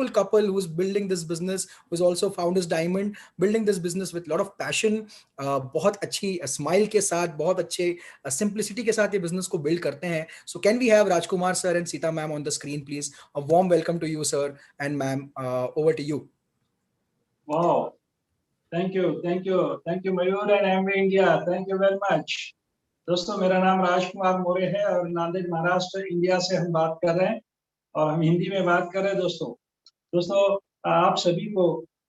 beautiful couple who's building this business, who's also found his diamond, building this business with lot of passion, बहुत अच्छी smile के साथ, बहुत अच्छे simplicity के साथ ये बिजनेस को बिल्ड करते हैं. So can we have Rajkumar sir and Sita ma'am on the screen please? A warm welcome to you sir and ma'am, over to you. Wow, thank you Mayur and Amway India, thank you very much. दोस्तों, मेरा नाम राजकुमार मोरे है और Nanded Maharashtra India से हम बात कर रहे हैं और हम हिंदी में बात कर रहे हैं. दोस्तों आप सभी को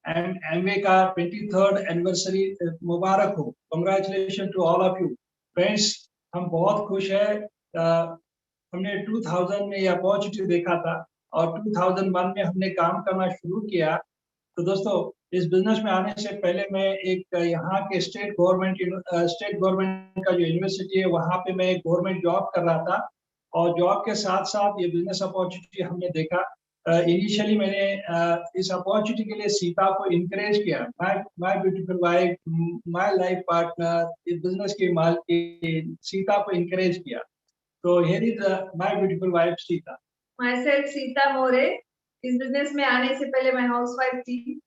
एमवे का 23rd एनिवर्सरी मुबारक हो. Congratulation to all of you friends. हम बहुत खुश है. हमने 2000 में ये अपॉर्चुनिटी देखा था और 2001 में हमने काम करना शुरू किया. तो दोस्तों, इस बिजनेस में आने से पहले मैं एक यहाँ के स्टेट गवर्नमेंट का जो यूनिवर्सिटी है वहाँ पे मैं एक गवर्नमेंट जॉब कर रहा था और जॉब के साथ साथ ये बिजनेस अपॉर्चुनिटी हमने देखा. इनिशियली मैंने इस अपॉर्चुनिटी के लिए सीता को इनकरेज किया. My beautiful wife, my life partner, इस बिजनेस की मालकिन सीता को इनकरेज किया. तो here is my beautiful wife Sita. My self Sita More. इस बिजनेस में आने से पहले मैं हाउसवाइफ थी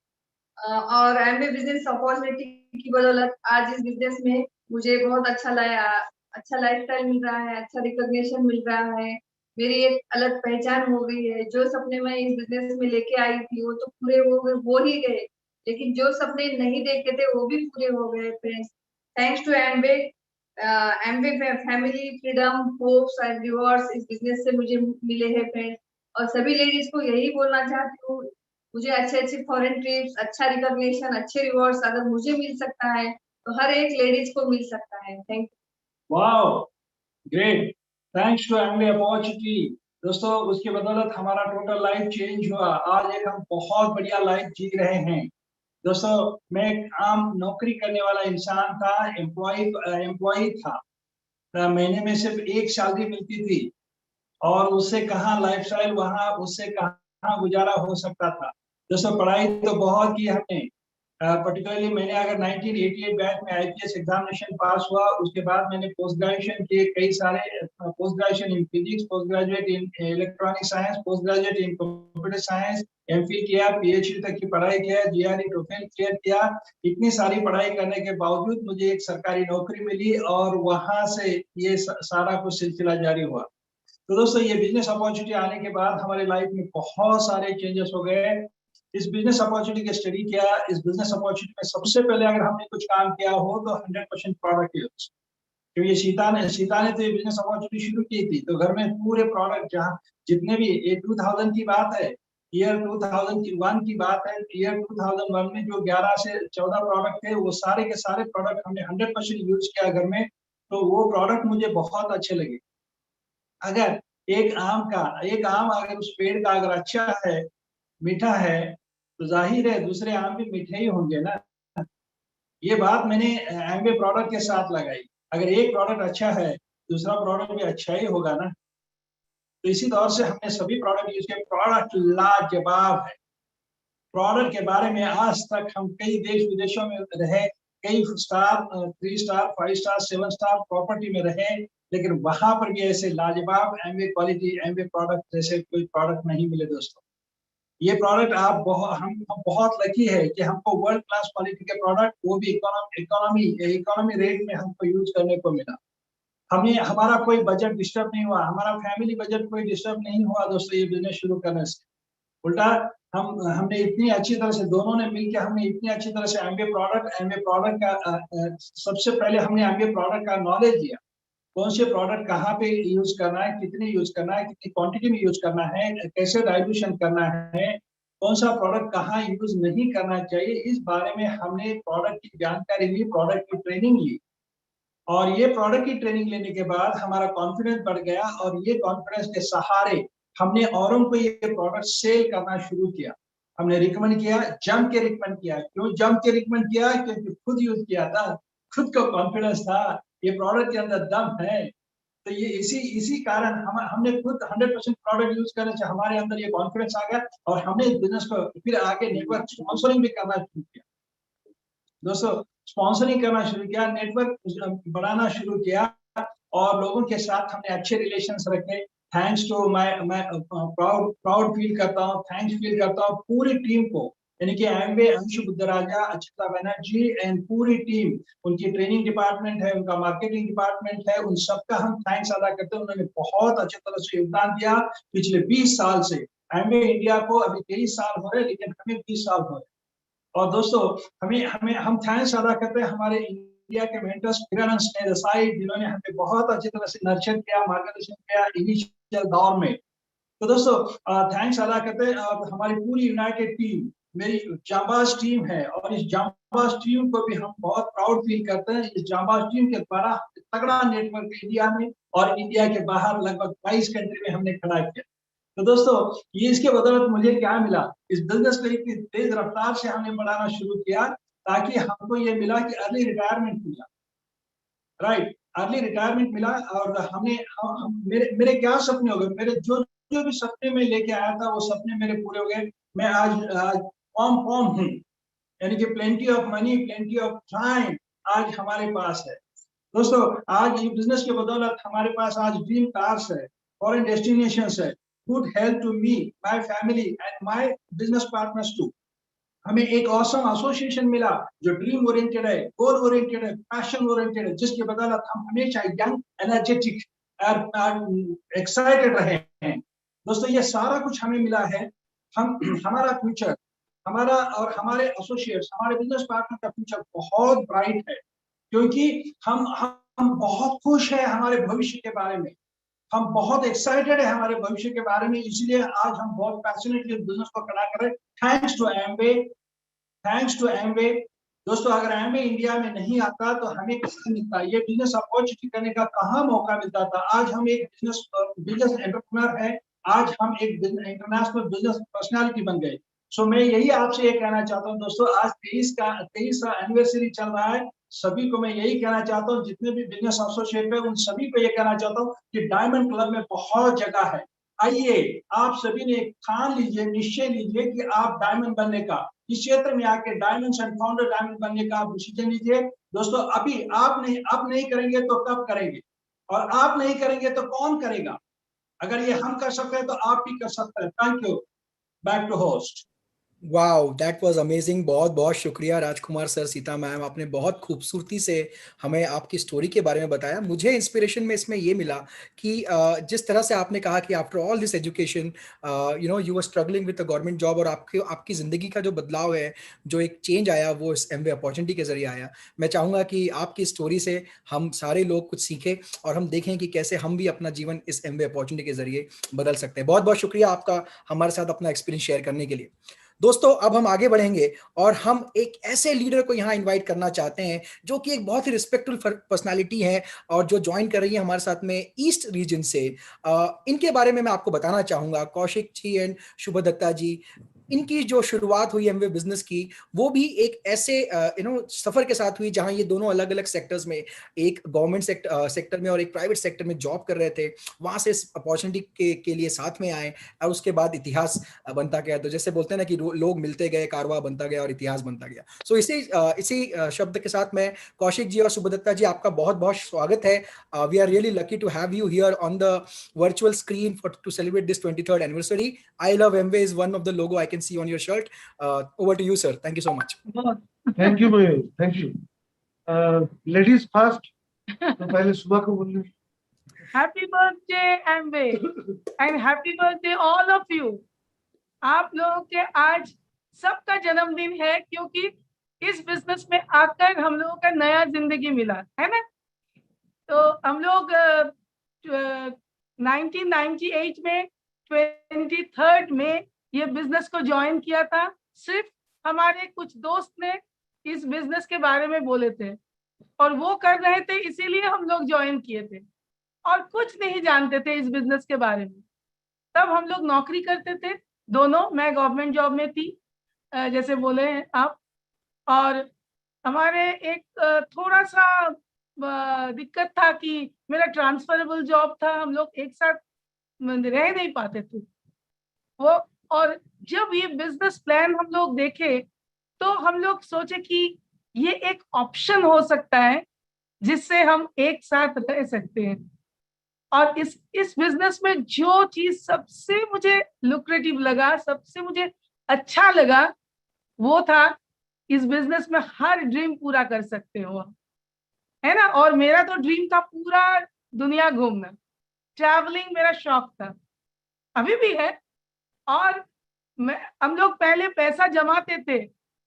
और एमवे बिजनेस अपॉर्चुनिटी की बदौलत आज इस बिजनेस में मुझे बहुत अच्छा लाइफस्टाइल मिल रहा है, अच्छा रिकॉग्निशन मिल रहा है. मेरी एक अलग पहचान हो गई है. जो सपने मैं इस बिजनेस में लेके आई थी वो तो पूरे हो ही गए, लेकिन जो सपने नहीं देखे थे वो भी पूरे हो गए friends. Thanks to Amway family, freedom, hopes and rewards इस बिजनेस से मुझे मिले हैं फ्रेंड्स. और सभी लेडीज को यही बोलना चाहती हूँ, मुझे अच्छे फॉरेन ट्रिप्स, अच्छा रिकॉग्निशन, अच्छे रिवॉर्ड्स अगर मुझे मिल सकता है तो हर एक लेडीज को मिल सकता है. Thank you. Wow, great. Thanks to Amway opportunity. दोस्तों, उसकी बदौलत हमारा टोटल लाइफ चेंज हुआ. आज एक हम बहुत बढ़िया लाइफ जी रहे हैं. दोस्तों, मैं एक आम नौकरी करने वाला इंसान था, एम्प्लॉय था. महीने में सिर्फ एक सैलरी मिलती थी और उससे कहाँ लाइफस्टाइल, वहाँ उससे कहाँ गुजारा हो सकता था. दोस्तों, पढ़ाई तो बहुत की हमने. पर्टिकुलरली मैंने अगर 1988 बैच में आईपीएस एग्जामिनेशन पास हुआ, उसके बाद मैंने पोस्ट ग्रेजुएशन किए कई सारे. Post graduation in physics, post graduate in electronic science, post graduate in computer science, MPhil किया, पीएचडी तक की पढ़ाई किया, जीआरई टोफेल क्लियर किया. इतनी सारी पढ़ाई करने के बावजूद मुझे एक सरकारी नौकरी मिली और वहां से ये सारा कुछ सिलसिला जारी हुआ. तो दोस्तों, ये बिजनेस अपॉर्चुनिटी आने के बाद हमारे लाइफ में बहुत सारे चेंजेस हो गए. इस बिजनेस अपॉर्चुनिटी का स्टडी किया. इस बिजनेस अपॉर्चुनिटी में सबसे पहले अगर हमने कुछ काम किया हो तो 100% प्रोडक्ट यूज. क्योंकि सीता ने तो ये बिजनेस अपॉर्चुनिटी शुरू की थी तो घर में पूरे प्रोडक्ट, जहाँ जितने भी, ये 2000 की बात है, ईयर 2001 की बात है. ईयर 2001 में जो 11 से 14 प्रोडक्ट थे वो सारे के सारे प्रोडक्ट हमने 100% यूज किया घर में. तो वो प्रोडक्ट मुझे बहुत अच्छे लगे. अगर एक आम अगर उस पेड़ का अगर अच्छा है, मीठा है, तो जाहिर है दूसरे आम भी मीठे ही होंगे ना. ये बात मैंने एमवे प्रोडक्ट के साथ लगाई. अगर एक प्रोडक्ट अच्छा है, दूसरा प्रोडक्ट भी अच्छा ही होगा ना. तो इसी तौर से हमने सभी प्रोडक्ट यूज किए. प्रोडक्ट लाजवाब है. प्रोडक्ट के बारे में आज तक हम कई देश विदेशों में रहे, कई star, 3 star, 5 star, 7 star property में रहे, लेकिन वहां पर भी ऐसे लाजवाब एमवे क्वालिटी, एमवे प्रोडक्ट जैसे कोई प्रोडक्ट नहीं मिले. दोस्तों, ये प्रोडक्ट हम बहुत लकी है कि हमको वर्ल्ड क्लास क्वालिटी के प्रोडक्ट, वो भी इकोनॉमी रेट में हमको यूज करने को मिला. हमारा कोई बजट डिस्टर्ब नहीं हुआ, हमारा फैमिली बजट कोई डिस्टर्ब नहीं हुआ. दोस्तों, ये बिजनेस शुरू करने से उल्टा हमने इतनी अच्छी तरह से, दोनों ने मिलकर हमने इतनी अच्छी तरह से एमवे प्रोडक्ट का सबसे पहले हमने एमवे प्रोडक्ट का नॉलेज दिया. कौन से प्रोडक्ट कहाँ पे यूज करना है, कितनी यूज करना है, कितनी क्वांटिटी में यूज करना है, कैसे डाइल्यूशन करना है, कौन सा प्रोडक्ट कहाँ यूज नहीं करना चाहिए, इस बारे में हमने प्रोडक्ट की जानकारी ली, प्रोडक्ट की ट्रेनिंग ली. और ये प्रोडक्ट की ट्रेनिंग लेने के बाद हमारा कॉन्फिडेंस बढ़ गया और ये कॉन्फिडेंस के सहारे हमने औरों को ये प्रोडक्ट सेल करना शुरू किया. हमने रिकमेंड किया, जम के रिकमेंड किया. क्यों जम के रिकमेंड किया? क्योंकि खुद यूज किया था, खुद को कॉन्फिडेंस था, ये प्रोडक्ट के अंदर दम है. तो ये इसी कारण हमने खुद 100% प्रोडक्ट यूज करने से हमारे अंदर ये कॉन्फिडेंस आ गया और हमने इस बिजनेस को फिर आगे नेटवर्क स्पॉन्सरिंग भी करना शुरू किया. दोस्तों, स्पॉन्सरिंग करना शुरू किया, नेटवर्क बढ़ाना शुरू किया और लोगों के साथ हमने अच्छे रिलेशंस रखे. थैंक्स टू मैं प्राउड फील करता हूँ, थैंक्स फील करता हूँ पूरी टीम को, यानी कि एमवे, अंशु बुद्धराजा, अक्षता बनर्जी एंड पूरी टीम, उनकी ट्रेनिंग डिपार्टमेंट है, उनका मार्केटिंग डिपार्टमेंट है, उन सबका हम थैंक्स अदा करते हैं। उन्होंने बहुत अच्छे तरह से योगदान दिया पिछले 20 साल से। एमवे इंडिया को अभी 23 साल हो रहे, लेकिन हमें 20 साल हो रहे। और दोस्तों हमें हमें हम थैंक्स अदा करते हैं हमारे इंडिया के मेंटर्स किरण स्नेह देसाई, जिन्होंने हमें बहुत अच्छी तरह से नर्चर किया, मार्गदर्शन किया इनिशियल दौर में। तो दोस्तों थैंक्स अदा करते हैं। हमारी पूरी यूनाइटेड टीम मेरी जांबाज टीम है, और इस जांबाज टीम को भी हम बहुत प्राउड फील करते हैं। इस जांबाज टीम के द्वारा तगड़ा नेटवर्क इंडिया में और इंडिया के बाहर लगभग 22 कंट्री में हमने खड़ा किया। तो दोस्तों ये इसके बदौलत मुझे क्या मिला, इस बिजनेस को इतनी तेज रफ्तार से हमने बढ़ाना शुरू किया ताकि हमको ये मिला कि अर्ली रिटायरमेंट मिला, राइट, अर्ली रिटायरमेंट मिला। और मेरे क्या सपने हो गए, मेरे जो जो भी सपने में लेके आया था वो सपने मेरे पूरे हो गए। मैं आज फॉर्म हूँ, यानी कि plenty of money, plenty of time आज हमारे पास है। दोस्तों आज ये बिजनेस के बदौलत हमारे पास आज ड्रीम कार्स है, फॉरेन डेस्टिनेशंस है, good health to me, my family and my business partners too. हमें एक ऑसम एसोसिएशन मिला जो ड्रीम ओरिएंटेड है, गोल ओरिएंटेड है, पैशन ओरिएंटेड है, जिसके बदौलत हम हमेशा यंग, एनर्जेटिक और एक्साइटेड रहे हैं। दोस्तों ये सारा कुछ हमें मिला है। हम हमारा फ्यूचर, हमारा और हमारे एसोसिएट्स, हमारे बिजनेस पार्टनर का फ्यूचर बहुत ब्राइट है, क्योंकि हम बहुत खुश हैं हमारे भविष्य के बारे में, हम बहुत एक्साइटेड है हमारे भविष्य के बारे में, इसलिए आज हम बहुत पैशनेटली बिजनेस को खड़ा कर रहे हैं। Thanks to Amway, thanks to Amway. दोस्तों अगर एमवे इंडिया में नहीं आता तो हमें कहाँ मिलता, ये बिजनेस अपॉर्चुनिटी करने का कहाँ मौका मिलता था। आज हम एक बिजनेस एंटरप्रेन्योर है, आज हम एक इंटरनेशनल बिजनेस पर्सनालिटी बन गए। सो मैं यही आपसे ये कहना चाहता हूँ दोस्तों, आज 23 एनिवर्सरी चल रहा है। सभी को मैं यही कहना चाहता हूँ, जितने भी बिजनेस एसोसिएट है उन सभी को ये कहना चाहता हूँ कि डायमंड क्लब में बहुत जगह है। आइए आप सभी ने ठान लीजिए, निश्चय लीजिए कि आप डायमंड बनने का, इस क्षेत्र में आके डायमंड एंड फाउंडर डायमंड बनने का आप डिसीजन लीजिए। दोस्तों अभी आप नहीं करेंगे तो कब करेंगे, और आप नहीं करेंगे तो कौन करेगा। अगर ये हम कर सकते हैं तो आप भी कर सकते हैं। Thank you, back to host. Wow, that was amazing. बहुत बहुत शुक्रिया राजकुमार सर, सीता मैम, आपने बहुत खूबसूरती से हमें आपकी स्टोरी के बारे में बताया। मुझे इंस्पिरेशन में इसमें ये मिला कि जिस तरह से आपने कहा कि after all this education you were struggling with the government job, और आपकी ज़िंदगी का जो बदलाव है, जो एक चेंज आया, वो इस एमवे अपॉर्चुनिटी के जरिए आया। मैं चाहूँगा कि आपकी स्टोरी से हम सारे लोग कुछ सीखें और हम देखें कि कैसे हम भी अपना जीवन इस एमवे अपॉर्चुनिटी के जरिए बदल सकते हैं। बहुत बहुत शुक्रिया आपका हमारे साथ अपना एक्सपीरियंस शेयर करने के लिए। दोस्तों अब हम आगे बढ़ेंगे और हम एक ऐसे लीडर को यहाँ इनवाइट करना चाहते हैं जो कि एक बहुत ही रिस्पेक्टफुल पर्सनालिटी है और जो ज्वाइन कर रही है हमारे साथ में ईस्ट रीजन से। इनके बारे में मैं आपको बताना चाहूंगा, कौशिक जी एंड शुभ दत्ता जी। इनकी जो शुरुआत हुई एमवे बिजनेस की, वो भी एक ऐसे सफर के साथ हुई जहां ये दोनों अलग अलग सेक्टर्स में, एक गवर्नमेंट सेक्टर में और एक प्राइवेट सेक्टर में जॉब कर रहे थे। वहां से इस अपॉर्चुनिटी के लिए साथ में आए और उसके बाद इतिहास बनता गया। तो जैसे बोलते हैं ना कि लोग मिलते गए, कारवां बनता गया और इतिहास बनता गया। सो इसी शब्द के साथ में कौशिक जी और सुभदत्ता जी, आपका बहुत बहुत स्वागत है। We are really lucky to have you here on the virtual screen to celebrate this 23rd anniversary. I love Amway is one of the logo I can see on your shirt. Over to you, sir. Thank you so much. Thank you, Mayur. Thank you. Ladies first. तो पहले सुबह को बोलिए। Happy birthday Amway and happy birthday all of you. आप लोगों के आज सबका जन्मदिन है, क्योंकि इस बिजनेस में आकर हम लोगों का नया जिंदगी मिला है ना। तो हम लोग 1998 में 23rd में ये बिजनेस को ज्वाइन किया था। सिर्फ हमारे कुछ दोस्त ने इस बिजनेस के बारे में बोले थे और वो कर रहे थे, इसीलिए हम लोग ज्वाइन किए थे और कुछ नहीं जानते थे इस बिजनेस के बारे में। तब हम लोग नौकरी करते थे दोनों, मैं गवर्नमेंट जॉब में थी जैसे बोले हैं आप, और हमारे एक थोड़ा सा दिक्कत था कि मेरा ट्रांसफरेबल जॉब था, हम लोग एक साथ रह नहीं पाते थे वो। और जब ये बिजनेस प्लान हम लोग देखे तो हम लोग सोचे कि ये एक ऑप्शन हो सकता है जिससे हम एक साथ रह सकते हैं। और इस बिजनेस में जो चीज सबसे मुझे लुक्रेटिव लगा, सबसे मुझे अच्छा लगा, वो था इस बिजनेस में हर ड्रीम पूरा कर सकते हो, है ना। और मेरा तो ड्रीम था पूरा दुनिया घूमना, ट्रैवलिंग मेरा शौक था, अभी भी है। और हम लोग पहले पैसा जमाते थे,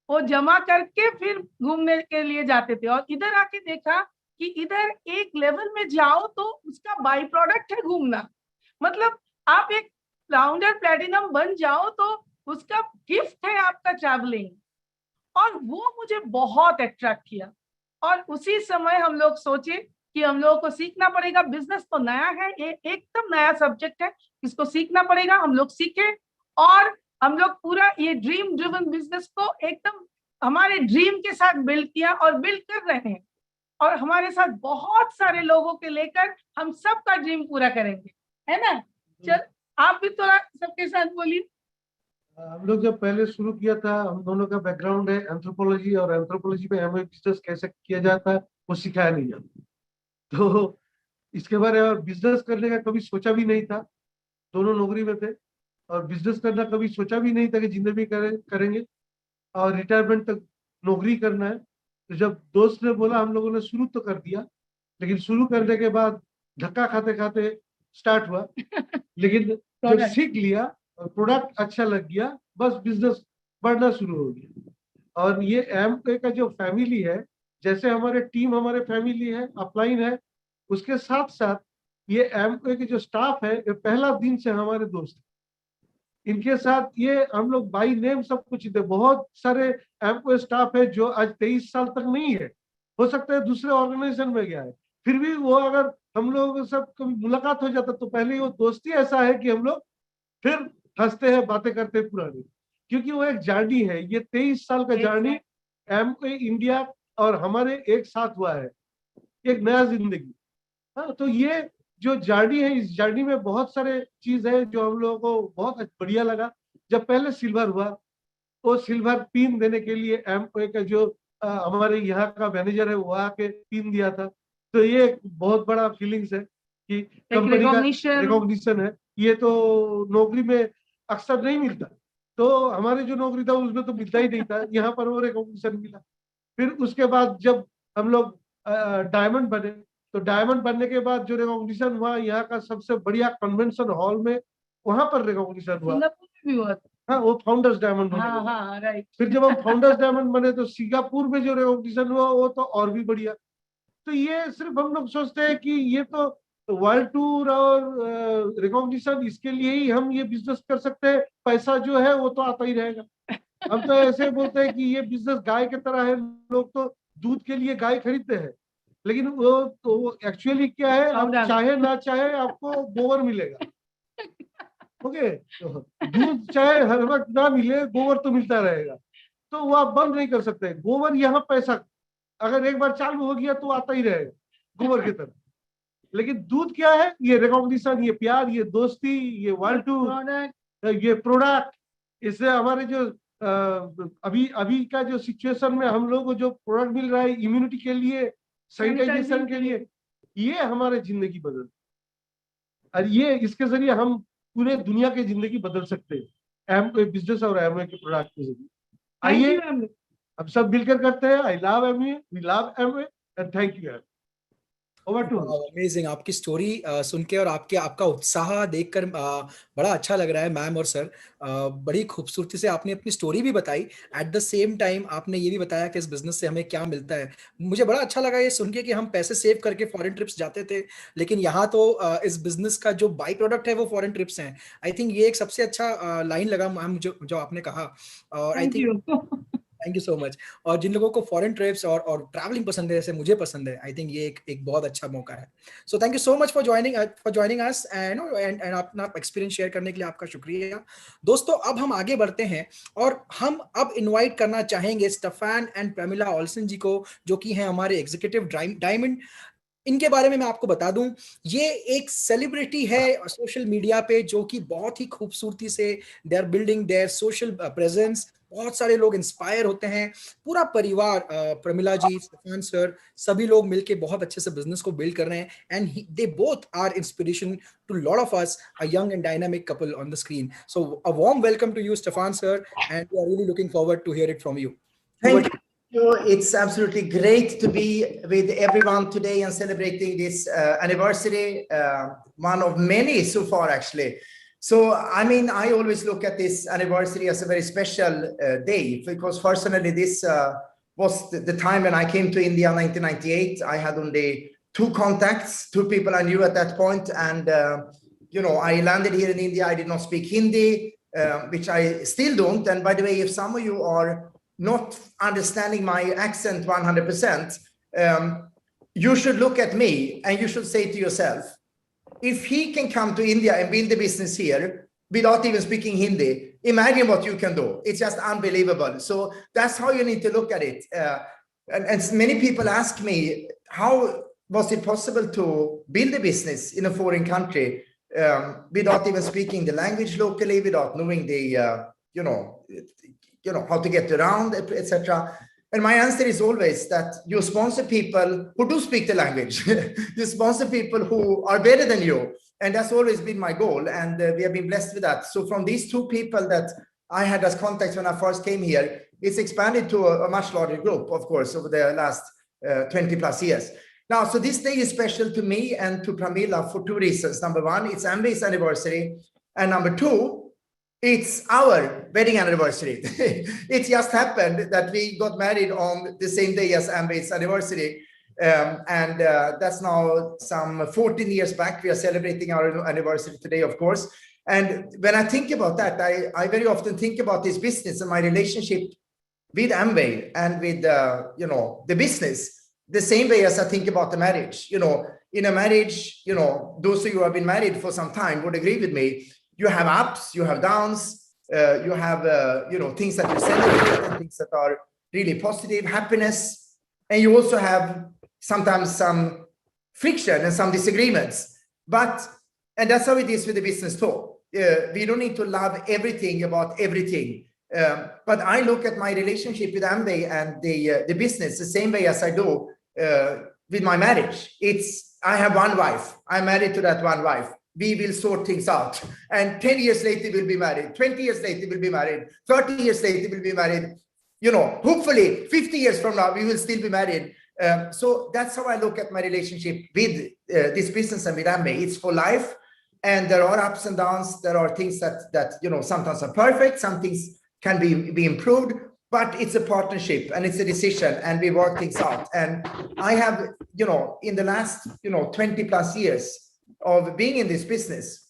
वो जमा करके फिर घूमने के लिए जाते थे, और इधर आके देखा कि इधर एक लेवल में जाओ तो उसका बाई प्रोडक्ट है घूमना। मतलब आप एक राउंडर प्लेटिनम बन जाओ तो उसका गिफ्ट है आपका ट्रैवलिंग, और वो मुझे बहुत अट्रैक्ट किया। और उसी समय हम लोग सोचे कि हम लोगों को सीखना पड़ेगा, बिजनेस तो नया है, एकदम नया सब्जेक्ट है, इसको सीखना पड़ेगा। हम लोग सीखे और हम लोग पूरा ये ड्रीम ड्रिवन बिजनेस को एकदम हमारे ड्रीम के साथ बिल्ड किया और बिल्ड कर रहे हैं, और हमारे साथ बहुत सारे लोगों के लेकर हम सबका ड्रीम पूरा करेंगे, है ना। चल आप भी थोड़ा सबके साथ बोलिए। हम लोग जब पहले शुरू किया था, हम दोनों का बैकग्राउंड है एंथ्रोपोलॉजी, और एंथ्रोपोलॉजी में हमें बिजनेस कैसे किया जाता है वो सिखाया नहीं जाता, तो इसके बारे में बिजनेस करने का कभी सोचा भी नहीं था। दोनों नौकरी में थे और बिजनेस करना कभी सोचा भी नहीं था कि जिंदगी करेंगे और रिटायरमेंट तक नौकरी करना है। तो जब दोस्त ने बोला, हम लोगों ने शुरू तो कर दिया, लेकिन शुरू करने के बाद धक्का खाते खाते स्टार्ट हुआ। लेकिन जब सीख लिया और प्रोडक्ट अच्छा लग गया, बस बिजनेस बढ़ना शुरू हो गया। और ये एमवे का जो फैमिली है, जैसे हमारे टीम हमारे फैमिली है, अपलाइन है, उसके साथ साथ ये एमवे के जो स्टाफ है, ये पहला दिन से हमारे दोस्त। इनके साथ ये हम लोग बाई नेम सब कुछ थे। बहुत सारे एमवे स्टाफ है जो आज 23 साल तक नहीं है, हो सकता है दूसरे ऑर्गेनाइजेशन में गया है, फिर भी वो अगर हम लोग सब कभी मुलाकात हो जाता तो पहले वो दोस्ती ऐसा है कि हम लोग फिर हंसते हैं, बातें करते हैं पुरानी, क्योंकि वो एक जर्नी है। ये 23 साल का जर्नी एमवे इंडिया और हमारे एक साथ हुआ है, एक नया जिंदगी। हाँ, तो ये जो जर्नी है, इस जर्नी में बहुत सारे चीज है जो हम लोगों को बहुत बढ़िया लगा। जब पहले सिल्वर हुआ, वो सिल्वर पिन देने के लिए एमवे का जो हमारे यहाँ का मैनेजर है वो आके पिन दिया था। तो ये एक बहुत बड़ा फीलिंग्स है कि कंपनी का रिकॉग्निशन है। ये तो नौकरी में अक्सर नहीं मिलता, तो हमारे जो नौकरी था उसमें तो मिलता ही नहीं था, यहाँ पर वो रिकॉग्निशन मिला। फिर उसके बाद जब हम लोग डायमंड बने, तो डायमंड बनने के बाद जो रिकॉग्निशन हुआ यहाँ का सबसे बढ़िया कन्वेंशन हॉल में, वहां पर रिकॉग्निशन हुआ। भी हुआ था। हाँ, वो फाउंडर्स डायमंड बने। हाँ, राइट। फिर जब हम फाउंडर्स डायमंड बने तो सिंगापुर में जो रिकॉग्निशन हुआ वो तो और भी बढ़िया। तो ये सिर्फ हम लोग सोचते हैं कि ये तो वर्ल्ड टूर और रिकॉग्निशन, इसके लिए ही हम ये बिजनेस कर सकते हैं, पैसा जो है वो तो आता ही रहेगा। हम तो ऐसे बोलते हैं कि ये बिजनेस गाय की तरह है, लोग तो दूध के लिए गाय खरीदते हैं, लेकिन वो तो एक्चुअली क्या है, आप चाहे ना चाहे आपको गोबर मिलेगा। ओके, तो दूध चाहे हर वक्त ना मिले, गोबर तो मिलता रहेगा। तो वो आप बंद नहीं कर सकते। गोबर यहाँ पैसा अगर एक बार चालू हो गया तो आता ही रहेगा गोबर की तरह। लेकिन दूध क्या है, ये रिकॉग्निशन, ये प्यार, ये दोस्ती, ये वर्ल्ड टूर, ये प्रोडक्ट। इससे हमारे जो अभी का जो सिचुएशन में हम लोग को जो प्रोडक्ट मिल रहा है इम्यूनिटी के लिए, सैनिटाइजेशन के लिए, ये हमारे जिंदगी बदल, और ये इसके जरिए हम पूरे दुनिया की जिंदगी बदल सकते हैं एमवे बिजनेस और एमवे के प्रोडक्ट के जरिए। आइए हम सब मिलकर करते हैं। I love Amway, we love Amway, and thank you. Amazing, आपकी स्टोरी सुन के और आपका उत्साह देखकर बड़ा अच्छा लग रहा है मैम और सर। बड़ी खूबसूरती से आपने अपनी स्टोरी भी बताई, एट द सेम टाइम आपने ये भी बताया कि इस बिजनेस से हमें क्या मिलता है। मुझे बड़ा अच्छा लगा ये सुन के कि हम पैसे सेव करके फॉरेन ट्रिप्स जाते थे, लेकिन यहाँ तो इस बिजनेस का जो बाई प्रोडक्ट है वो फॉरेन ट्रिप्स हैं। आई थिंक ये एक सबसे अच्छा लाइन लगा मैम जो आपने कहा, और I think thank you so much. और जिन लोगों को फॉरेन ट्रिप्स और ट्रैवलिंग पसंद है, जैसे मुझे पसंद है, आई थिंक ये एक बहुत अच्छा मौका है। So thank you so much for joining us and अपना एक्सपीरियंस शेयर करने के लिए आपका शुक्रिया। दोस्तों, अब हम आगे बढ़ते हैं और हम अब इनवाइट करना चाहेंगे स्टेफान एंड पैमिला ओल्सन जी को, जो कि हैं हमारे एग्जीक्यूटिव डायमंड इनके बारे में मैं आपको बता दूं, ये एक सेलिब्रिटी है सोशल मीडिया पे जो कि बहुत ही खूबसूरती से they are building their social presence. बहुत सारे लोग इंस्पायर होते हैं, पूरा परिवार, प्रमिला जी, स्टेफान सर, सभी लोग मिलके बहुत अच्छे से बिजनेस को बिल्ड कर रहे हैं, and they both are inspiration to lot of us, a young and dynamic couple on the screen. So a warm welcome to you Stefan sir, and we are really looking forward to hear it from you. Thank you. It's absolutely great to be with everyone today and celebrating this anniversary, one of many so far, actually. So, I mean, I always look at this anniversary as a very special day, because personally, this was the time when I came to India in 1998. I had only 2 contacts, 2 people I knew at that point. And, you know, I landed here in India. I did not speak Hindi, which I still don't. And by the way, if some of you are not understanding my accent 100%, you should look at me and you should say to yourself, if he can come to India and build a business here without even speaking Hindi, imagine what you can do. It's just unbelievable. So that's how you need to look at it. And many people ask me, how was it possible to build a business in a foreign country without even speaking the language locally, without knowing the, you know, how to get around, etc. And my answer is always that you sponsor people who do speak the language. You sponsor people who are better than you. And that's always been my goal. And we have been blessed with that. So from these 2 people that I had as contacts when I first came here, it's expanded to a much larger group, of course, over the last 20 plus years. Now, so this day is special to me and to Pramila for 2 reasons. Number 1, it's Amway's anniversary. And number 2, it's our wedding anniversary. It just happened that we got married on the same day as Amway's anniversary. And that's now some 14 years back. We are celebrating our anniversary today, of course. And when I think about that, I very often think about this business and my relationship with Amway and with, you know, the business, the same way as I think about the marriage. You know, in a marriage, you know, those of you who have been married for some time would agree with me. You have ups, you have downs, you have, you know, things that you celebrate and things that are really positive, happiness. And you also have sometimes some friction and some disagreements. And that's how it is with the business too. We don't need to love everything about everything. But I look at my relationship with Amway and the business the same way as I do with my marriage. I have one wife. I'm married to that one wife. We will sort things out. And 10 years later, we'll be married. 20 years later, we'll be married. 30 years later, we'll be married. You know, hopefully 50 years from now, we will still be married. So that's how I look at my relationship with this business and with Amway. It's for life. And there are ups and downs. There are things that you know, sometimes are perfect. Some things can be improved. But it's a partnership and it's a decision and we work things out. And I have, you know, in the last, you know, 20 plus years of being in this business,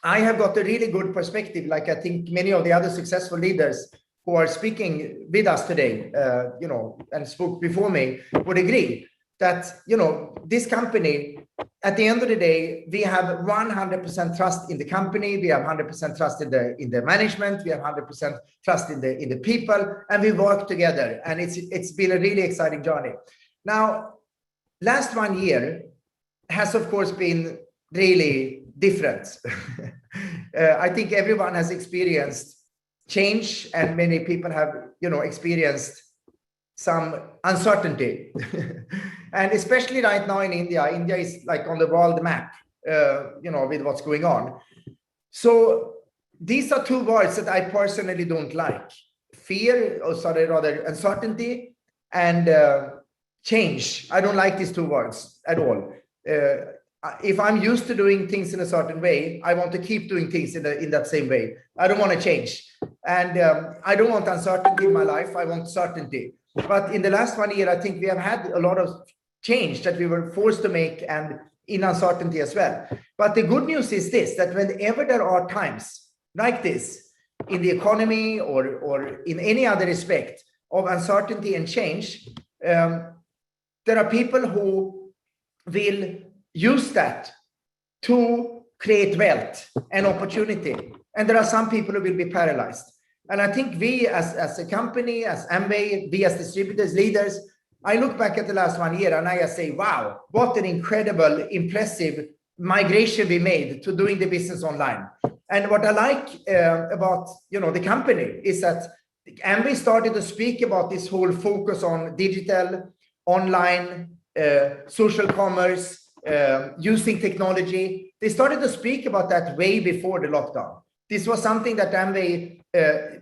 I have got a really good perspective, like I think many of the other successful leaders who are speaking with us today, you know, and spoke before me would agree that, you know, this company, at the end of the day, we have 100% trust in the company. We have 100% trust in the management. We have 100% trust in the people, and we work together. And it's been a really exciting journey. Now, last 1 year has, of course, been really different. I think everyone has experienced change, and many people have, you know, experienced some uncertainty. And especially right now in India, India is like on the world map, you know, with what's going on. So these are 2 words that I personally don't like: fear, or sorry, rather uncertainty, and change. I don't like these 2 words at all. If I'm used to doing things in a certain way, I want to keep doing things in that same way. I don't want to change. And I don't want uncertainty in my life. I want certainty. But in the last 1 year, I think we have had a lot of change that we were forced to make, and in uncertainty as well. But the good news is this, that whenever there are times like this in the economy or in any other respect of uncertainty and change, there are people who will use that to create wealth and opportunity. And there are some people who will be paralyzed. And I think we as a company, as Amway, we as distributors, leaders, I look back at the last 1 year and I just say, wow, what an incredible, impressive migration we made to doing the business online. And what I like about the company is that Amway started to speak about this whole focus on digital, online, social commerce, using technology. They started to speak about that way before the lockdown. This was something that Amway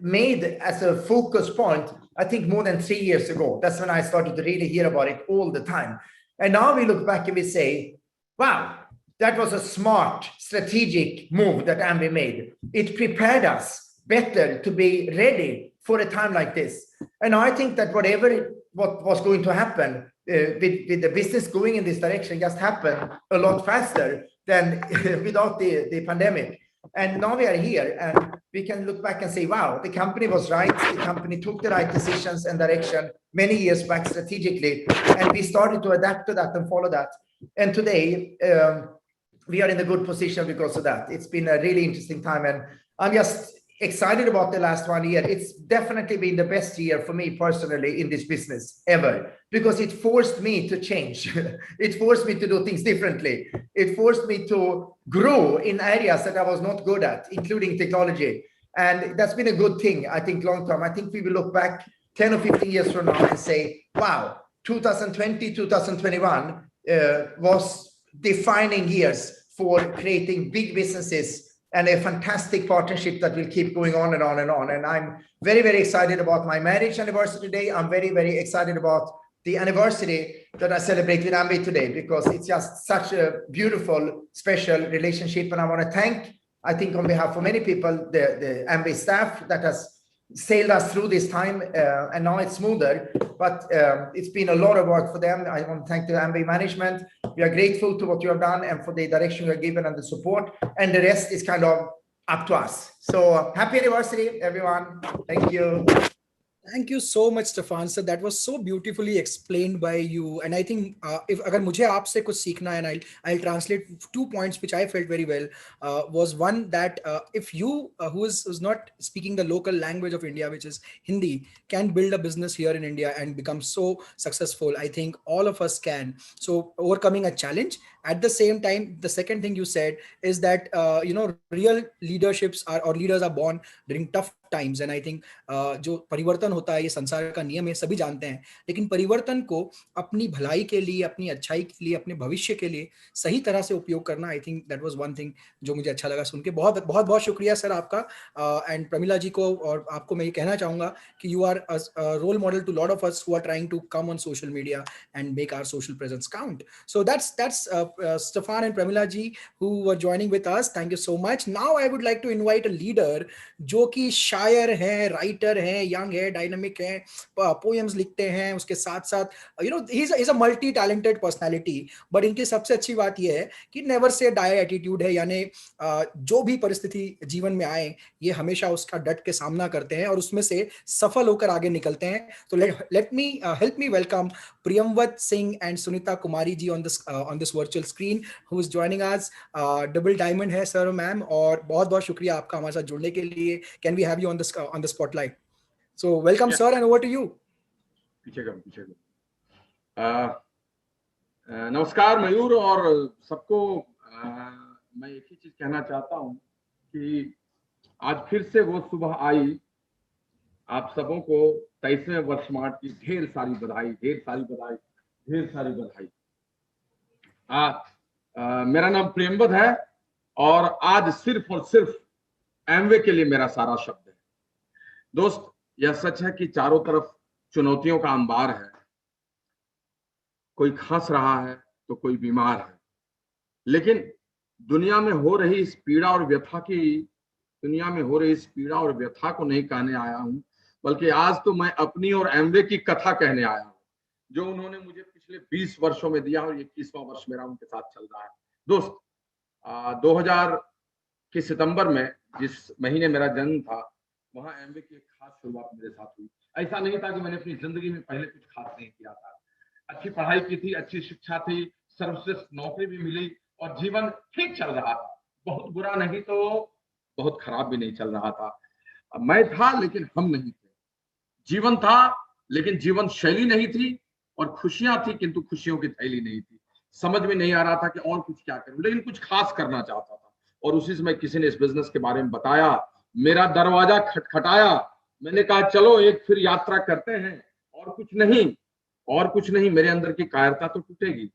made as a focus point, I think more than 3 years ago. That's when I started to really hear about it all the time. And now we look back and we say, wow, that was a smart strategic move that Amway made. It prepared us better to be ready for a time like this. And I think that what was going to happen with the business going in this direction just happened a lot faster than without the pandemic. And now we are here and we can look back and say, wow, the company was right. The company took the right decisions and direction many years back strategically. And we started to adapt to that and follow that. And today, we are in a good position because of that. It's been a really interesting time. And I'm just excited about the last 1 year. It's definitely been the best year for me personally in this business ever, because it forced me to change. It forced me to do things differently. It forced me to grow in areas that I was not good at, including technology. And that's been a good thing, I think, long term. I think we will look back 10 or 15 years from now and say, wow, 2020, 2021 was defining years for creating big businesses and a fantastic partnership that will keep going on and on and on. And I'm very, very excited about my marriage anniversary today. I'm very, very excited about the anniversary that I celebrate with Amway today, because it's just such a beautiful, special relationship. And I want to thank, I think on behalf of many people, the Amway staff that has sailed us through this time, and now it's smoother, but it's been a lot of work for them. I want to thank the Amway management. We are grateful to what you have done and for the direction you have given and the support, and the rest is kind of up to us. So happy anniversary, everyone. Thank you. Thank you so much, Stefan sir. That was so beautifully explained by you. And I think if अगर मुझे आपसे कुछ सीखना है, and I'll translate 2 points which I felt very well, was one that if you who's not speaking the local language of India, which is Hindi, can build a business here in India and become so successful, I think all of us can. So overcoming a challenge. At the same time, the second thing you said is that real leaderships or leaders are born during tough times. And I think जो परिवर्तन होता है ये संसार का नियम है, सभी जानते हैं, लेकिन परिवर्तन को अपनी भलाई के लिए, अपनी अच्छाई के लिए, अपने भविष्य के लिए सही तरह से उपयोग करना, I think that was one thing जो मुझे अच्छा लगा सुन के। बहुत बहुत बहुत शुक्रिया सर आपका। एंड प्रमिला जी को और आपको मैं ये कहना चाहूंगा कि you are role model to lot of us who are trying to come on social media and make our social presence count. So that's Stefan and Pramila ji who were joining with us. Thank you so much. Now I would like to invite a leader जो कि शायर है, writer है, young है, dynamic है, poems लिखते हैं, उसके साथ साथ he's a multi talented personality, but इनकी सबसे अच्छी बात ये है कि never say die एटीट्यूड है, यानी जो भी परिस्थिति जीवन में आए ये हमेशा उसका डट के सामना करते हैं और उसमें से सफल होकर आगे निकलते हैं। तो help me welcome Priyamvat Singh and Sunita Kumari ji on this virtual screen who is joining us. Double diamond है सर मैम, और बहुत बहुत शुक्रिया आपका हमारे साथ जुड़ने के लिए। Can we have you on the spotlight? So welcome sir, and over to you. पीछे नमस्कार मयूर और सबको। मैं एक ही चीज कहना चाहता हूँ कि आज फिर से वो सुबह आई। आप सबों को 23वें वर्षगांठ की ढेर सारी बधाई। मेरा नाम प्रेमवत है और आज सिर्फ और सिर्फ एमवे के लिए मेरा सारा शब्द है। दोस्त, यह सच है कि चारों तरफ चुनौतियों का अंबार है। कोई खांस रहा है तो कोई बीमार है, लेकिन दुनिया में हो रही इस पीड़ा और व्यथा को नहीं कहने आया हूं, बल्कि आज तो मैं अपनी और एमवे की कथा कहने आया हूं, जो उन्होंने मुझे पिछले 20 वर्षों में दिया और 21वां वर्ष मेरा उनके साथ चल रहा है। दोस्त, 2000 के सितंबर में जिस महीने मेरा जन्म था, वहां एमवे की एक खास शुरुआत मेरे साथ हुई। ऐसा नहीं था कि मैंने अपनी जिंदगी में पहले कुछ खास नहीं किया था। अच्छी पढ़ाई की थी, अच्छी शिक्षा थी, सर्वश्रेष्ठ नौकरी भी मिली और जीवन ठीक चल रहा था। बहुत बुरा नहीं तो बहुत खराब भी नहीं चल रहा था। मैं था लेकिन हम नहीं थे। जीवन था लेकिन जीवन शैली नहीं थी, और खुशियां थी, किंतु खुशियों की थैली नहीं थी। समझ में नहीं आ रहा था कि और कुछ क्या करूं, लेकिन कुछ खास करना चाहता था। और उसी समय किसी ने इस बिजनेस के बारे में बताया, मेरा दरवाजा खटखटाया, मैंने कहा चलो एक फिर यात्रा करते हैं। और कुछ नहीं, मेरे अंदर की कायरता तो टूटेगी।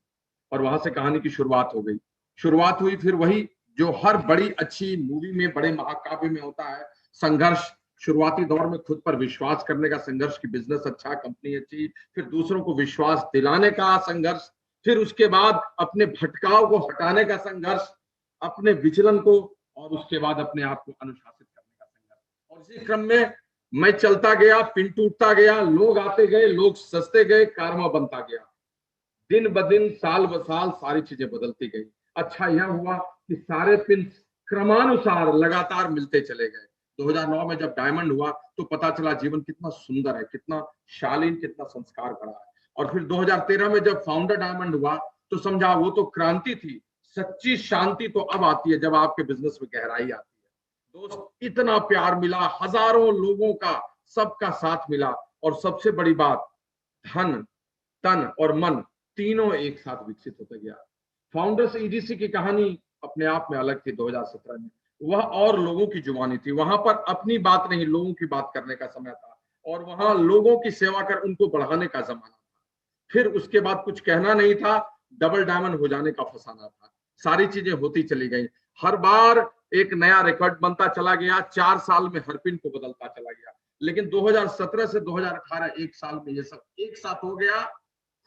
और वहां से कहानी की शुरुआत हो गई। शुरुआत हुई फिर वही जो हर बड़ी अच्छी मूवी में, बड़े महाकाव्य में होता है, संघर्ष। शुरुआती दौर में खुद पर विश्वास करने का संघर्ष कि बिजनेस अच्छा, कंपनी अच्छी, फिर दूसरों को विश्वास दिलाने का संघर्ष, फिर उसके बाद अपने भटकाव को हटाने का संघर्ष, अपने विचलन को, और उसके बाद अपने आप को अनुशासित करने का संघर्ष। और इसी क्रम में मैं चलता गया, पिन टूटता गया, लोग आते गए, लोग सस्ते गए, कारवा बनता गया। दिन ब दिन, साल ब साल सारी चीजें बदलती गई। अच्छा यह हुआ कि सारे पिन क्रमानुसार लगातार मिलते चले गए। 2009 में जब डायमंड हुआ तो पता चला जीवन कितना सुंदर है, कितना शालीन, कितना संस्कार भरा है। और फिर 2013 में जब फाउंडर डायमंड हुआ तो समझा वो तो क्रांति थी। सच्ची शांति तो अब आती है जब आपके बिजनेस में गहराई आती है। दोस्त, इतना प्यार मिला, हजारों लोगों का, सबका साथ मिला। और सबसे बड़ी बात, धन, तन और मन तीनों एक साथ विकसित होते गया। फाउंडर्स ईडीसी की कहानी अपने आप में अलग थी। 2017 में वह और लोगों की जुबानी थी। वहां पर अपनी बात नहीं, लोगों की बात करने का समय था। और वहां लोगों की सेवा कर उनको बढ़ाने का जमाना था। फिर उसके बाद कुछ कहना नहीं था, डबल डायमंड हो जाने का फसाना था। सारी चीजें होती चली गई। हर बार एक नया रिकॉर्ड बनता चला गया। 4 साल में हर पिन को बदलता चला गया। लेकिन 2017 से 2018 एक साल में ये सब एक साथ हो गया।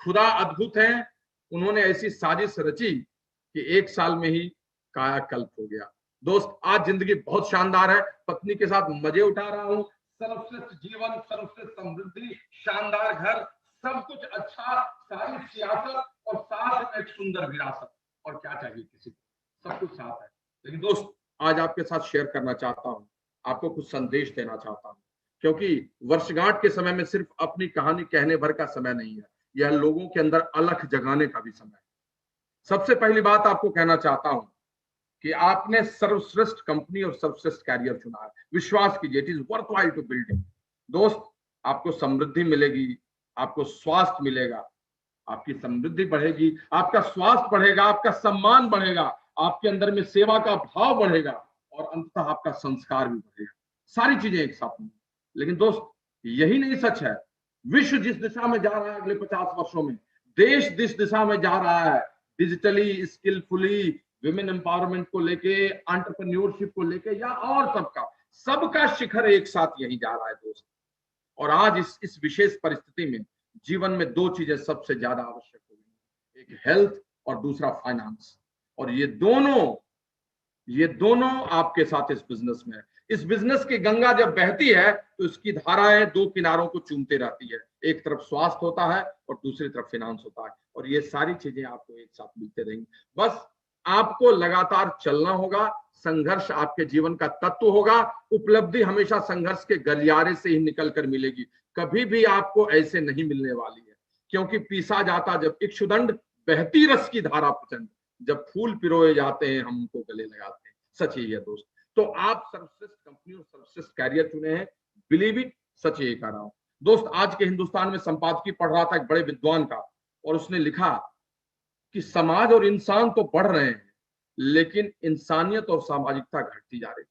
खुदा अद्भुत है, उन्होंने ऐसी साजिश रची कि एक साल में ही कायाकल्प हो गया। दोस्त, आज जिंदगी बहुत शानदार है। पत्नी के साथ मजे उठा रहा हूँ। सर्वश्रेष्ठ जीवन, सर्वश्रेष्ठ समृद्धि, शानदार घर, सब कुछ अच्छा, सारी सियासत और साथ में एक सुंदर विरासत। और क्या चाहिए किसी को, सब कुछ साथ है। लेकिन दोस्त, आज आपके साथ शेयर करना चाहता हूँ, आपको कुछ संदेश देना चाहता हूँ। क्योंकि वर्षगांठ के समय में सिर्फ अपनी कहानी कहने भर का समय नहीं है, यह लोगों के अंदर अलख जगाने का भी समय है। सबसे पहली बात आपको कहना चाहता हूं कि आपने सर्वश्रेष्ठ कंपनी और सर्वश्रेष्ठ कैरियर चुना है। विश्वास कीजिए, it is worthwhile to building. दोस्त, आपको समृद्धि मिलेगी, आपको स्वास्थ्य मिलेगा, आपकी समृद्धि बढ़ेगी, आपका स्वास्थ्य बढ़ेगा, आपका सम्मान बढ़ेगा, आपके अंदर में सेवा का भाव बढ़ेगा और अंततः आपका संस्कार भी बढ़ेगा। सारी चीजें एक साथ में। लेकिन दोस्त, यही नहीं सच है। विश्व जिस दिशा में जा रहा है अगले 50 वर्षों में, देश जिस दिशा में जा रहा है, डिजिटली, स्किलफुली, विमेन एम्पावरमेंट को लेके, एंटरप्रेन्योरशिप को लेके, या और सबका शिखर एक साथ यही जा रहा है दोस्त। और आज इस विशेष परिस्थिति में जीवन में 2 चीजें सबसे ज्यादा आवश्यक हो गई, एक हेल्थ और दूसरा फाइनेंस। और ये दोनों आपके साथ इस बिजनेस में है। इस बिजनेस की गंगा जब बहती है तो इसकी धाराएं 2 किनारों को चूमते रहती है। एक तरफ स्वास्थ्य होता है और दूसरी तरफ फाइनेंस होता है। और ये सारी चीजें आपको एक साथ मिलते रहेंगी। बस आपको लगातार चलना होगा। संघर्ष आपके जीवन का तत्व होगा। उपलब्धि हमेशा संघर्ष के गलियारे से ही निकल कर मिलेगी, कभी भी आपको ऐसे नहीं मिलने वाली है। क्योंकि पीसा जाता जब इक्षुदंड, बहती रस की धारा प्रचंड, जब फूल पिरोए जाते हैं हम उनको गले लगाते हैं। सच ही है दोस्त। तो आप सर्वश्रेष्ठ कंपनी और सर्वश्रेष्ठ कैरियर चुने हैं, बिलीव इट, सच यही कह रहा हूं दोस्त। आज के हिंदुस्तान में संपादकीय पढ़ रहा था एक बड़े विद्वान का, और उसने लिखा कि समाज और इंसान तो बढ़ रहे हैं, लेकिन इंसानियत और सामाजिकता घटती जा रही है।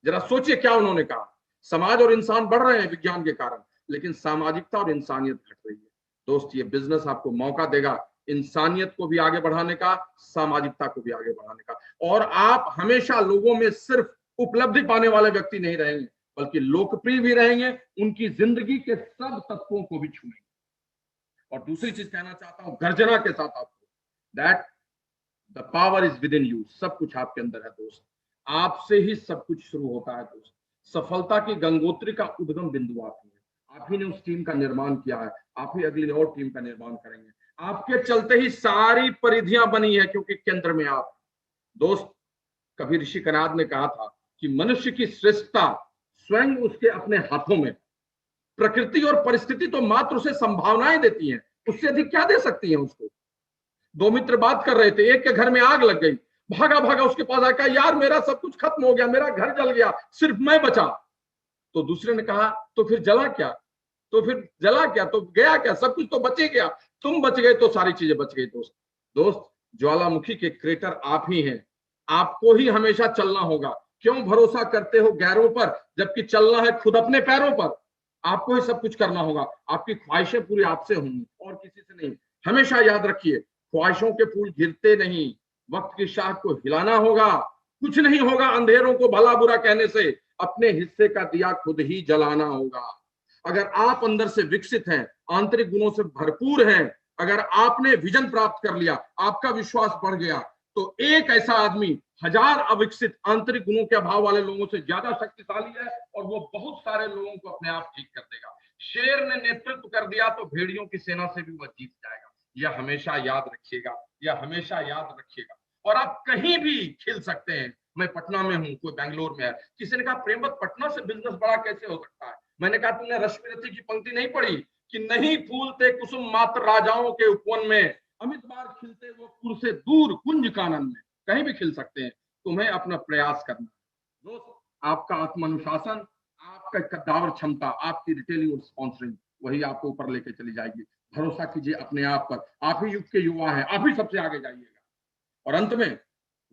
जरा सोचिए क्या उन्होंने कहा। समाज और इंसान बढ़ रहे हैं विज्ञान के कारण, लेकिन सामाजिकता और इंसानियत घट रही है। दोस्त, ये बिजनेस आपको मौका देगा इंसानियत को भी आगे बढ़ाने का, सामाजिकता को भी आगे बढ़ाने का। और आप हमेशा लोगों में सिर्फ उपलब्धि पाने वाले व्यक्ति नहीं रहेंगे, बल्कि लोकप्रिय भी रहेंगे, उनकी जिंदगी के सब तत्वों को भी छूएंगे। और दूसरी चीज कहना चाहता हूं गर्जना के साथ आपको, that the power is with in you. सब कुछ आपके अंदर है दोस्त। आपसे ही सब कुछ शुरू होता है दोस्त। सफलता की गंगोत्री का उद्गम बिंदु आप ही है। आप ही ने उस टीम का निर्माण किया है, आप ही अगली और टीम का निर्माण करेंगे। आपके चलते ही सारी परिधियां बनी है, क्योंकि केंद्र में आप। दोस्त, कभी ऋषि कनाद ने कहा था कि मनुष्य की श्रेष्ठता स्वयं उसके अपने हाथों में। प्रकृति और परिस्थिति तो मात्र उसे संभावनाएं देती हैं, उससे अधिक क्या दे सकती हैं उसको। 2 मित्र बात कर रहे थे, एक के घर में आग लग गई, भागा भागा उसके पास आया, यार मेरा सब कुछ खत्म हो गया, मेरा घर जल गया, सिर्फ मैं बचा। तो दूसरे ने कहा तो फिर जला क्या? तो फिर जला क्या, तो गया क्या, सब कुछ तो बचे गया। तुम बच गए तो सारी चीजें बच गई। दोस्त ज्वालामुखी के क्रेटर आप ही हैं, आपको ही हमेशा चलना होगा। क्यों भरोसा करते हो गैरों पर, जबकि चलना है खुद अपने पैरों पर। आपको ही सब कुछ करना होगा। आपकी ख्वाहिशें पूरी आपसे होंगी और किसी से नहीं। हमेशा याद रखिए, ख्वाहिशों के फूल गिरते नहीं, वक्त की शाख को हिलाना होगा। कुछ नहीं होगा अंधेरों को भला बुरा कहने से, अपने हिस्से का दिया खुद ही जलाना होगा। अगर आप अंदर से विकसित हैं, आंतरिक गुणों से भरपूर हैं, अगर आपने विजन प्राप्त कर लिया, आपका विश्वास बढ़ गया, तो एक ऐसा आदमी 1000 अविकसित आंतरिक गुणों के अभाव वाले लोगों से ज्यादा शक्तिशाली है, और वो बहुत सारे लोगों को अपने आप ठीक कर देगा। शेर ने नेतृत्व कर दिया तो भेड़ियों की सेना से भी वह जीत जाएगा। यह हमेशा याद रखिएगा, यह हमेशा याद रखिएगा। और आप कहीं भी खिल सकते हैं। मैं पटना में हूँ, कोई बेंगलोर में है। किसी ने कहा प्रेमवत पटना से बिजनेस बड़ा कैसे हो सकता है? मैंने कहा तुमने रश्मि रथी की पंक्ति नहीं पढ़ी कि नहीं फूलते कुसुम मात्र राजाओं के उपवन में, अमित बार खिलते वो पुर से दूर कुंज कानन में। कहीं भी खिल सकते हैं, तुम्हें अपना प्रयास करना। दोस्त आपका आत्मानुशासन, आपका कद्दावर क्षमता, आपकी रिटेलिंग और स्पॉन्सरिंग, वही आपको ऊपर लेके चली जाएगी। भरोसा कीजिए अपने आप पर। आप ही युग के युवा हैं, आप ही सबसे आगे जाइएगा। और अंत में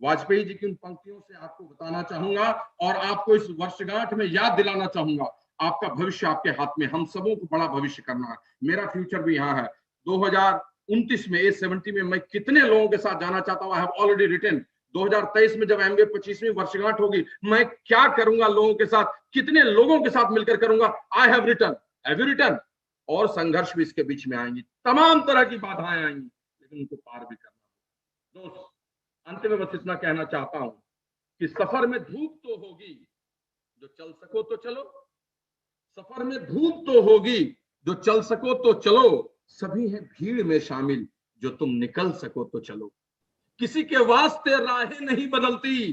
वाजपेयी जी की उन पंक्तियों से आपको बताना चाहूंगा और आपको इस वर्षगांठ में याद दिलाना चाहूंगा, आपका भविष्य आपके हाथ में। हम सबों को बड़ा भविष्य करना है। मेरा फ्यूचर भी यहाँ है। 2029 में A70 में मैं कितने लोगों के साथ जाना चाहता हूँ, आई हैव ऑलरेडी रिटन। 2023 में जब MBA 25वीं वर्षगांठ होगी, मैं क्या करूंगा लोगों के साथ, कितने लोगों के साथ मिलकर करूंगा, I have written. Have you written? और संघर्ष भी इसके बीच में आएंगी, तमाम तरह की बाधाएं आएंगी, लेकिन उनको पार भी करना। दोस्त अंत में बस इतना कहना चाहता हूं कि सफर में धूप तो होगी, जो चल सको तो चलो। सफर में धूप तो होगी, जो चल सको तो चलो। सभी हैं भीड़ में शामिल, जो तुम निकल सको तो चलो। किसी के वास्ते राहें नहीं बदलती,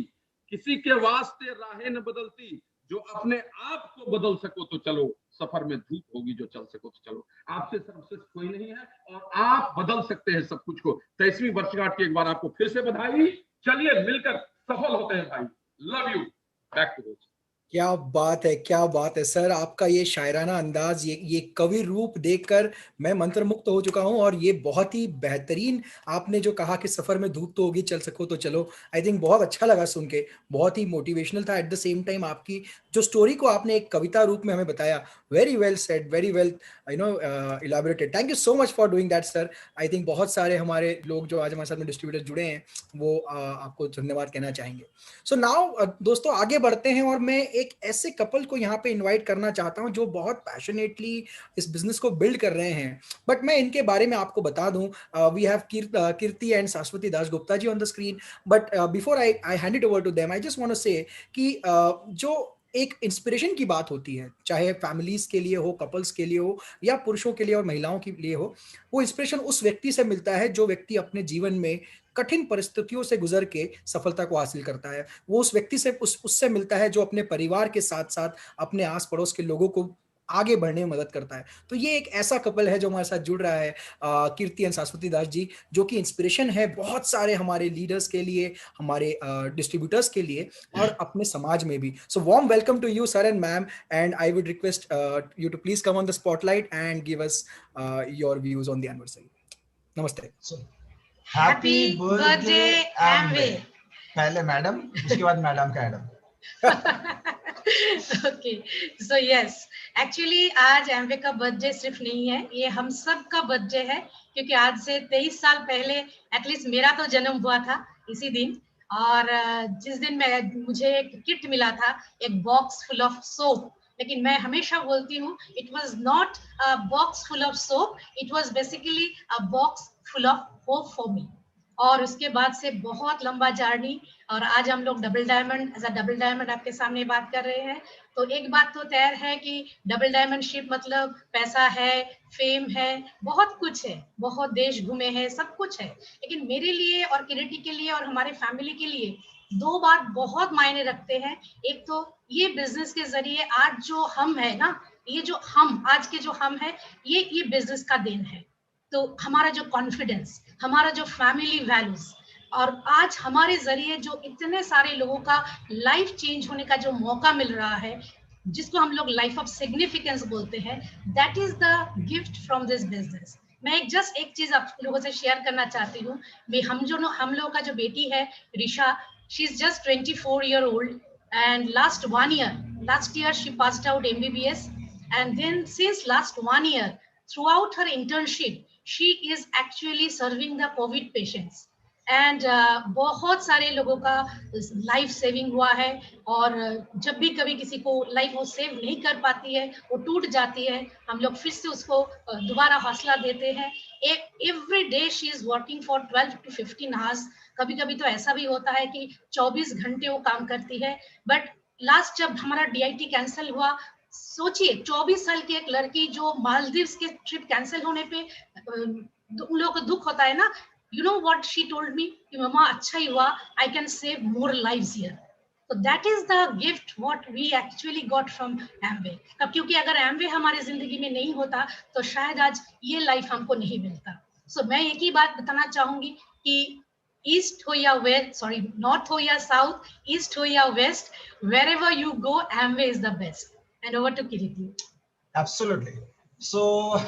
किसी के वास्ते राहें न बदलती, जो अपने आप को बदल सको तो चलो। सफर में धूप होगी, जो चल सको तो चलो। आपसे सर्वश्रेष्ठ कोई नहीं है और आप बदल सकते हैं सब कुछ को। 23वीं वर्षगांठ की एक बार आपको फिर से बधाई। चलिए मिलकर सफल होते हैं भाई। Love you. Back to host. क्या बात है, क्या बात है सर। आपका ये शायराना अंदाज, ये कवि रूप देखकर मैं मंत्रमुग्ध हो चुका हूं। और ये बहुत ही बेहतरीन आपने जो कहा कि सफर में धूप तो होगी, चल सको तो चलो, आई थिंक बहुत अच्छा लगा सुन के। बहुत ही मोटिवेशनल था। एट द सेम टाइम आपकी जो स्टोरी को आपने एक कविता रूप में हमें बताया, very well said, very well elaborated. Thank you so much for doing that sir. I think बहुत सारे हमारे लोग जो आज हमारे साथ में डिस्ट्रीब्यूटर जुड़े हैं, वो आपको धन्यवाद कहना चाहेंगे। सो नाउ दोस्तों आगे बढ़ते हैं, और मैं एक ऐसे कपल को यहाँ पे इनवाइट करना चाहता हूँ जो बहुत पैशनेटली इस बिजनेस को बिल्ड कर रहे हैं। बट मैं इनके बारे में आपको बता दूं, we have Kirti and Shashwati Dasgupta ji on the screen. But before I hand it over to them, I just want to say कि जो एक इंस्पिरेशन की बात होती है, चाहे फैमिलीज के लिए हो, कपल्स के लिए हो, या पुरुषों के लिए और महिलाओं के लिए हो, वो इंस्पिरेशन उस व्यक्ति से मिलता है जो व्यक्ति अपने जीवन में कठिन परिस्थितियों से गुजर के सफलता को हासिल करता है। वो उस व्यक्ति से उससे मिलता है जो अपने परिवार के साथ साथ अपने आस पड़ोस के लोगों को आगे बढ़ने में मदद करता है। तो ये एक ऐसा कपल है जो हमारे साथ जुड़ रहा है, कीर्ति एंड शाश्वती दास जी, जो कि इंस्पिरेशन है बहुत सारे हमारे लीडर्स के लिए, हमारे डिस्ट्रीब्यूटर्स के लिए, और अपने समाज में भी। So warm welcome to you sir and ma'am, and I would request you to please come on the spotlight and give us your views on the anniversary. नमस्ते। Happy birthday Amway. पहले madam, उसके बाद madam का Adam. Okay, so yes, actually आज Amway का birthday सिर्फ नहीं है, ये हम सब का बर्थडे है, क्योंकि आज से 23 साल पहले एटलीस्ट मेरा तो जन्म हुआ था इसी दिन। और जिस दिन मुझे एक किट मिला था, एक बॉक्स फुल ऑफ सोप, लेकिन मैं हमेशा बोलती हूँ it was not a box full of soap, it was basically a box full of hope for me. और उसके बाद से बहुत लंबा जर्नी, और आज हम लोग double diamond, as a double diamond आपके सामने बात कर रहे हैं। तो एक बात तो तय है कि डबल डायमंडशिप मतलब पैसा है, फेम है, बहुत कुछ है, बहुत देश घूमे हैं, सब कुछ है। लेकिन मेरे लिए और किरीटी के लिए और हमारे फैमिली के लिए दो बात बहुत मायने रखते हैं। एक तो ये बिजनेस के जरिए आज जो हम है ना, ये जो हम आज के जो हम है, ये बिजनेस का देन है। तो हमारा जो कॉन्फिडेंस, हमारा जो फैमिली वैल्यूज, और आज हमारे जरिए जो इतने सारे लोगों का लाइफ चेंज होने का जो मौका मिल रहा है, जिसको हम लोग लाइफ ऑफ सिग्निफिकेंस बोलते हैं, that is the gift from this business. मैं एक चीज आप लोगों से शेयर करना चाहती हूँ। हम लोगों का जो बेटी है Risha, she is just 24 year old and last year she passed out MBBS, and then since last 1 year throughout her internship she is actually serving the COVID patients and बहुत सारे लोगों का लाइफ सेविंग हुआ है। और जब भी कभी किसी को लाइफ वो सेव नहीं कर पाती है, वो टूट जाती है, हम लोग फिर से उसको दोबारा हौसला देते हैं। Every day she is working for 12 to 15 hours। कभी कभी तो ऐसा भी होता है कि 24 घंटे वो काम करती है। बट लास्ट जब हमारा DIT कैंसिल हुआ, सोचिए 24 साल की एक लड़की जो मालदीव्स के ट्रिप कैंसिल होने पे उन लोगों को दुख होता है ना। You know what she told me? कि मम्मा अच्छा ही हुआ, I can save more lives here. So that is the gift what we actually got from Amway. क्योंकि अगर Amway हमारी जिंदगी में नहीं होता तो शायद आज ये लाइफ हमको नहीं मिलता। So मैं एक ही बात बताना चाहूंगी कि ईस्ट हो या वेस्ट, सॉरी नॉर्थ हो या साउथ, ईस्ट हो या waste, wherever you go, Amway is the best. And over to Kiriti. Absolutely. So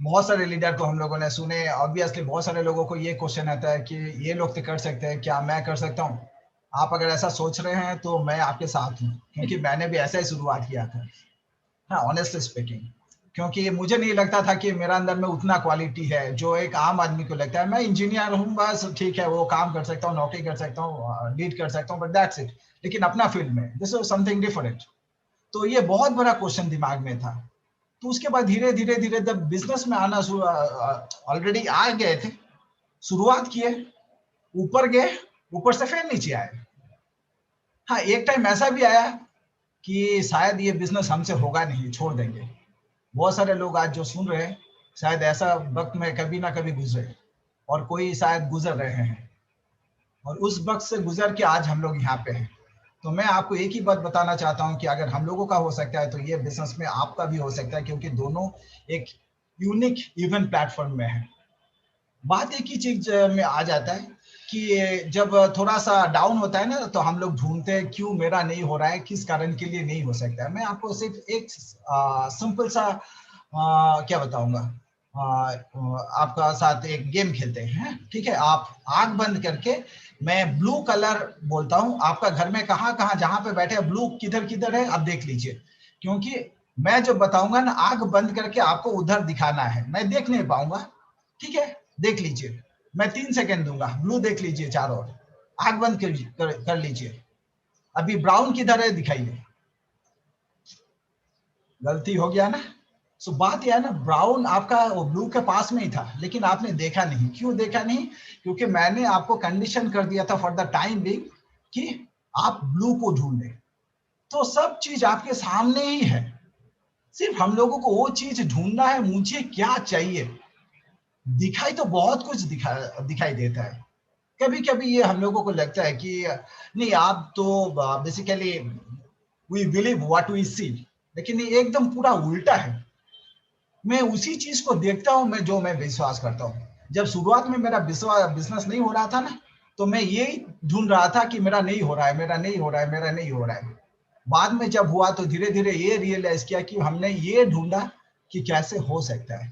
बहुत सारे लीडर को हम लोगों ने सुने। ऑब्वियसली बहुत सारे लोगों को ये क्वेश्चन आता है कि ये लोग तो कर सकते हैं, क्या मैं कर सकता हूँ? आप अगर ऐसा सोच रहे हैं तो मैं आपके साथ हूँ, क्योंकि मैंने भी ऐसा ही शुरुआत किया था। हाँ, ऑनेस्टली स्पीकिंग, क्योंकि मुझे नहीं लगता था कि मेरा अंदर में उतना क्वालिटी है जो एक आम आदमी को लगता है। मैं इंजीनियर हूँ, बस ठीक है, वो काम कर सकता हूँ, नौकरी कर सकता हूँ, लीड कर सकता हूँ, बट दैट्स इट। लेकिन अपना फील्ड में दिस इज समथिंग डिफरेंट। तो ये बहुत बड़ा क्वेश्चन दिमाग में था। तो उसके बाद धीरे धीरे जब बिजनेस में आना ऑलरेडी आ गए थे, शुरुआत किए, ऊपर गए, ऊपर से फिर नीचे आए। हाँ, एक टाइम ऐसा भी आया कि शायद ये बिजनेस हमसे होगा नहीं, छोड़ देंगे। बहुत सारे लोग आज जो सुन रहे हैं, शायद ऐसा वक्त में कभी ना कभी गुजरे, और कोई शायद गुजर रहे हैं, और उस वक्त से गुजर के आज हम लोग यहाँ पे हैं। तो मैं आपको एक ही बात बताना चाहता हूं कि अगर हम लोगों का हो सकता है तो ये बिजनेस में आपका भी हो सकता है, क्योंकि दोनों एक यूनिक इवेंट प्लेटफॉर्म में है। बात एक ही चीज में आ जाता है कि जब थोड़ा सा डाउन होता है ना, तो हम लोग ढूंढते हैं क्यों मेरा नहीं हो रहा है, किस कारण के लिए नहीं हो सकता है। मैं आपको सिर्फ एक सिंपल सा क्या बताऊंगा, आपका साथ एक गेम खेलते हैं, ठीक है? आप आंख बंद करके, मैं ब्लू कलर बोलता हूं, आपका घर में कहाँ कहाँ जहां पे बैठे ब्लू किधर किधर है आप देख लीजिए, क्योंकि मैं जो बताऊंगा ना, आंख बंद करके आपको उधर दिखाना है, मैं देख नहीं पाऊंगा, ठीक है? देख लीजिए, मैं 3 सेकंड दूंगा, ब्लू देख लीजिए चारों ओर, आंख बंद कर लीजिए। अभी ब्राउन किधर है दिखाइए। गलती हो गया ना? सो बात यह है ना, ब्राउन आपका वो ब्लू के पास में ही था, लेकिन आपने देखा नहीं। क्यों देखा नहीं? क्योंकि मैंने आपको कंडीशन कर दिया था फॉर द टाइम बिंग कि आप ब्लू को ढूंढे। तो सब चीज आपके सामने ही है, सिर्फ हम लोगों को वो चीज ढूंढना है। मुझे क्या चाहिए, दिखाई तो बहुत कुछ दिखाई देता है। कभी कभी ये हम लोगों को लगता है कि नहीं, आप तो basically we believe what we see, लेकिन ये एकदम पूरा उल्टा है। मैं उसी चीज को देखता हूं जो मैं विश्वास करता हूं। जब शुरुआत में मेरा बिजनेस नहीं हो रहा था ना, तो मैं यही ढूंढ रहा था कि मेरा नहीं हो रहा है, मेरा नहीं हो रहा है, मेरा नहीं हो रहा है। बाद में जब हुआ तो धीरे धीरे ये रियलाइज किया कि हमने ये ढूंढा कि कैसे हो सकता है।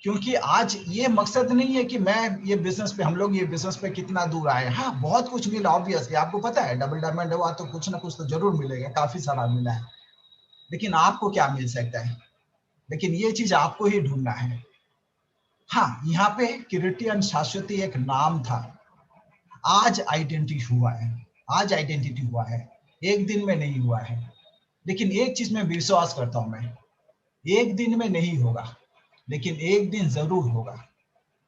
क्योंकि आज ये मकसद नहीं है कि मैं ये बिजनेस पे, हम लोग ये बिजनेस पे कितना दूर आए। हाँ, बहुत कुछ मिला, ऑब्वियसली आपको पता है, डबल डायमंड हुआ तो कुछ ना कुछ तो जरूर मिलेगा, काफी सारा मिला है। लेकिन आपको क्या मिल सकता है? लेकिन ये चीज आपको ही ढूंढना है। हाँ, यहाँ पे किरीटी एंड शाश्वती एक नाम था, आज आइडेंटिटी हुआ है, आज आइडेंटिटी हुआ है, एक दिन में नहीं हुआ है। लेकिन एक चीज में विश्वास करता हूं मैं, एक दिन में नहीं होगा, लेकिन एक दिन जरूर होगा।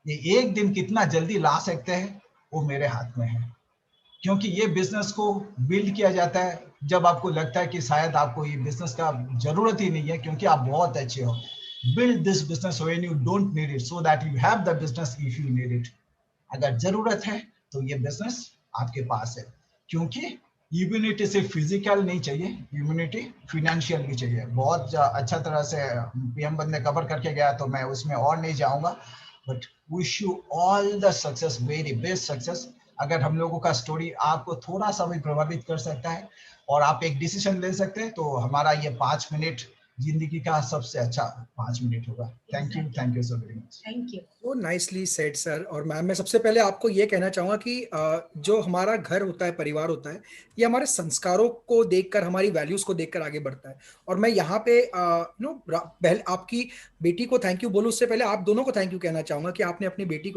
ये एक दिन कितना जल्दी ला सकते हैं वो मेरे हाथ में है, क्योंकि ये बिजनेस को बिल्ड किया जाता है जब आपको लगता है कि शायद आपको ये बिजनेस का जरूरत ही नहीं है, क्योंकि आप बहुत अच्छे हो। Build this business when you don't need it, so that you have the business if you need it. अगर जरूरत है तो ये बिजनेस आपके पास है, क्योंकि इम्यूनिटी सिर्फ फिजिकल नहीं चाहिए, इम्यूनिटी फाइनेंशियल भी चाहिए। बहुत अच्छा तरह से पीएम बंदे कवर करके गया, तो मैं उसमें और नहीं जाऊंगा, but wish you all the success, very best success. अगर हम लोगों का स्टोरी आपको थोड़ा सा भी प्रभावित कर सकता है और आप एक डिसीजन ले सकते हैं, तो हमारा ये 5 मिनट जिंदगी का सबसे अच्छा 5 मिनट होगा। Thank you so very much. Thank you. वो नाइसली सेड सर। और मैम, मैं सबसे पहले आपको ये कहना चाहूंगा कि जो हमारा घर होता है, परिवार होता है, ये हमारे संस्कारों को देखकर, हमारी वैल्यूज को देखकर आगे बढ़ता है। और मैं यहाँ पे पहले आपकी बेटी को थैंक यू बोलूं, उससे पहले आप दोनों को थैंक यू कहना चाहूंगा कि आपने अपनी बेटी को